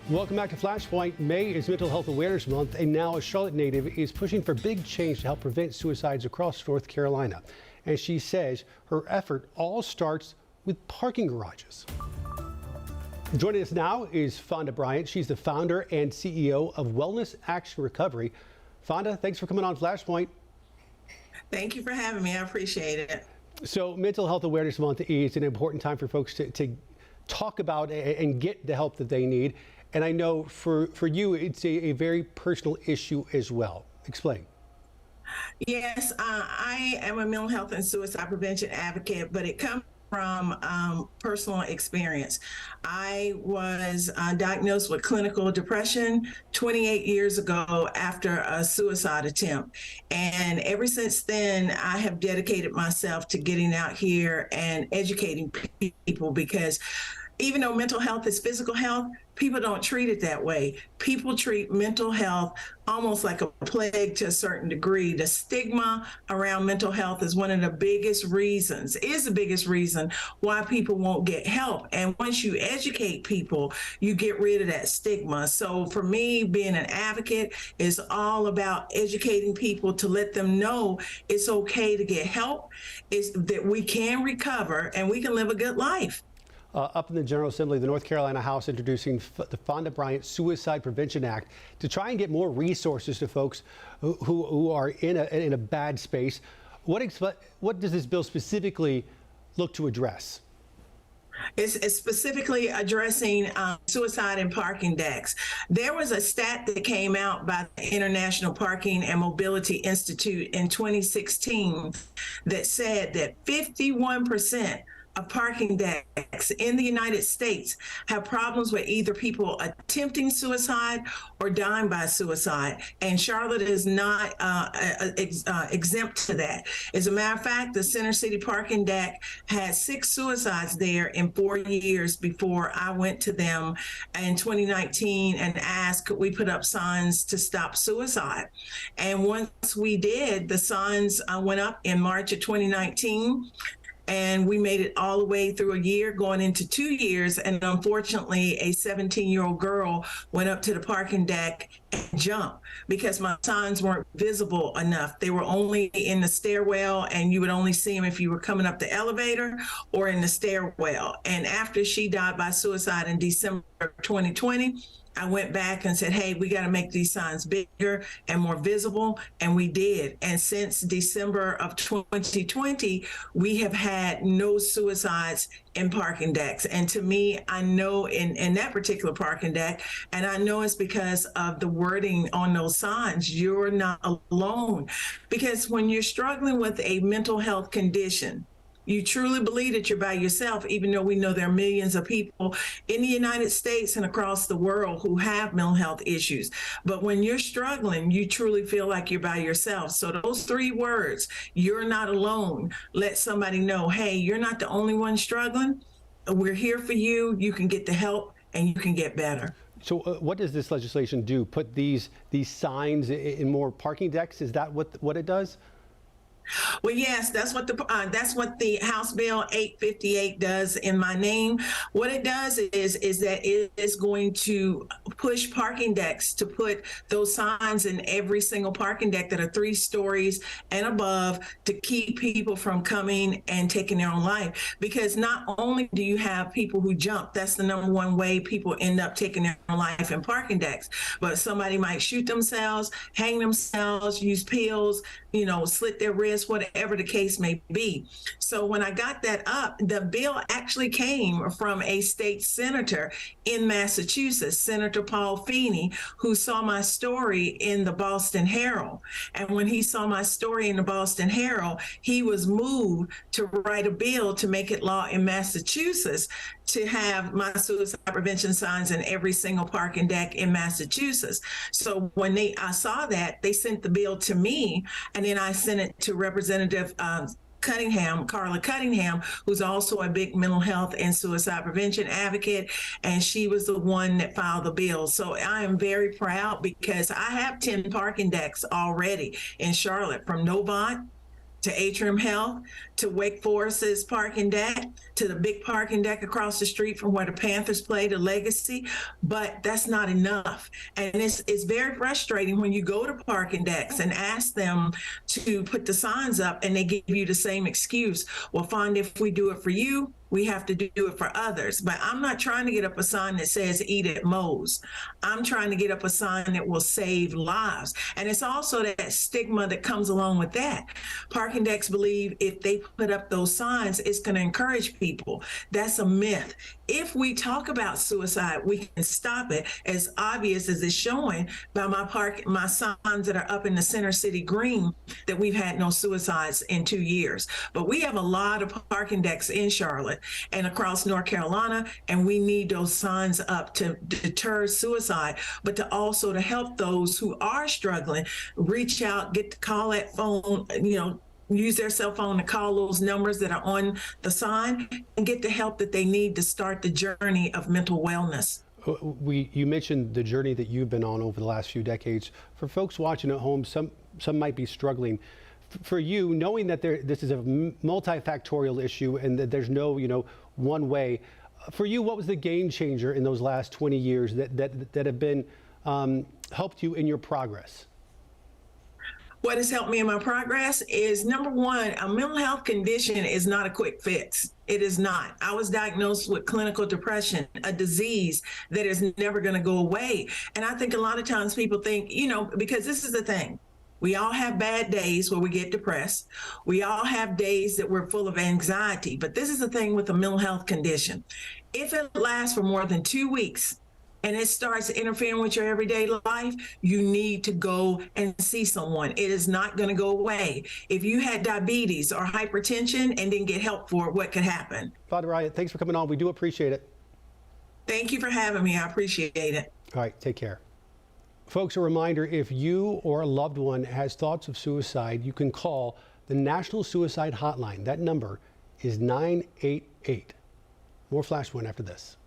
Welcome back to Flashpoint. May is Mental Health Awareness Month, and now a Charlotte native is pushing for big change to help prevent suicides across North Carolina. And she says her effort all starts with parking garages. Joining us now is Fonda Bryant. She's the founder and CEO of Wellness Action Recovery. Fonda, thanks for coming on Flashpoint. Thank you for having me. I appreciate it. So Mental Health Awareness Month is an important time for folks to talk about and get the help that they need. And I know for you, it's a very personal issue as well. Explain. Yes, I am a mental health and suicide prevention advocate, but it comes from personal experience. I was diagnosed with clinical depression 28 years ago after a suicide attempt. And ever since then, I have dedicated myself to getting out here and educating people, because even though mental health is physical health, people don't treat it that way. People treat mental health almost like a plague to a certain degree. The stigma around mental health is one of the biggest reasons, is the biggest reason why people won't get help. And once you educate people, you get rid of that stigma. So for me, being an advocate is all about educating people to let them know it's okay to get help, is that we can recover and we can live a good life. Up in the General Assembly, the North Carolina House introducing the Fonda Bryant Suicide Prevention Act to try and get more resources to folks who are in a bad space. What does this bill specifically look to address? It's specifically addressing suicide in parking decks. There was a stat that came out by the International Parking and Mobility Institute in 2016 that said that 51% of parking decks in the United States have problems with either people attempting suicide or dying by suicide. And Charlotte is not exempt to that. As a matter of fact, the Center City parking deck had 6 suicides there in 4 years before I went to them in 2019 and asked, could we put up signs to stop suicide? And once we did, the signs went up in March of 2019. And we made it all the way through a year, going into 2 years. And unfortunately, a 17-year-old girl went up to the parking deck and jumped because my signs weren't visible enough. They were only in the stairwell, and you would only see them if you were coming up the elevator or in the stairwell. And after she died by suicide in December of 2020, I went back and said, hey, we got to make these signs bigger and more visible. And we did. And since December of 2020, we have had no suicides in parking decks. And to me, I know in that particular parking deck, and I know it's because of the wording on those signs, you're not alone. Because when you're struggling with a mental health condition, you truly believe that you're by yourself, even though we know there are millions of people in the United States and across the world who have mental health issues. But when you're struggling, you truly feel like you're by yourself. So those 3 words, you're not alone, let somebody know, hey, you're not the only one struggling. We're here for you. You can get the help and you can get better. So what does this legislation do? Put these signs in more parking decks? Is that what it does? Well, yes, that's what the House Bill 858 does in my name. What it does is that it is going to push parking decks to put those signs in every single parking deck that are 3 stories and above to keep people from coming and taking their own life. Because not only do you have people who jump, that's the #1 way people end up taking their own life in parking decks, but somebody might shoot themselves, hang themselves, use pills, slit their wrists, whatever the case may be. So when I got that up, the bill actually came from a state senator in Massachusetts, Senator Paul Feeney, who saw my story in the Boston Herald. And when he saw my story in the Boston Herald, he was moved to write a bill to make it law in Massachusetts to have my suicide prevention signs in every single parking deck in Massachusetts. So when I saw that, they sent the bill to me, and then I sent it to Representative Carla Cunningham, who's also a big mental health and suicide prevention advocate, and she was the one that filed the bill. So I am very proud because I have 10 parking decks already in Charlotte, from Novant to Atrium Health to Wake Forest's parking deck, to the big parking deck across the street from where the Panthers play, the Legacy, but that's not enough. And it's very frustrating when you go to parking decks and ask them to put the signs up and they give you the same excuse. Well, Fonda, if we do it for you, we have to do it for others. But I'm not trying to get up a sign that says eat at Moe's. I'm trying to get up a sign that will save lives. And it's also that stigma that comes along with that. Parking decks believe if they put up those signs, it's going to encourage people. That's a myth. If we talk about suicide, we can stop it, as obvious as it's showing by my signs that are up in the Center City Green, that we've had no suicides in 2 years. But we have a lot of parking decks in Charlotte and across North Carolina, and we need those signs up to deter suicide, but to also to help those who are struggling reach out, get to call that phone, use their cell phone to call those numbers that are on the sign and get the help that they need to start the journey of mental wellness. You mentioned the journey that you've been on over the last few decades. For folks watching at home, some might be struggling. For you, knowing that this is a multifactorial issue and that there's no, one way, for you, what was the game changer in those last 20 years that have been helped you in your progress? What has helped me in my progress is, number one, a mental health condition is not a quick fix. It is not. I was diagnosed with clinical depression, a disease that is never going to go away. And I think a lot of times people think, because this is the thing. We all have bad days where we get depressed. We all have days that we're full of anxiety. But this is the thing with a mental health condition. If it lasts for more than 2 weeks, and it starts interfering with your everyday life, you need to go and see someone. It is not going to go away. If you had diabetes or hypertension and didn't get help for it, what could happen? Fonda Bryant, thanks for coming on. We do appreciate it. Thank you for having me. I appreciate it. All right, take care. Folks, a reminder, if you or a loved one has thoughts of suicide, you can call the National Suicide Hotline. That number is 988. More Flashpoint after this.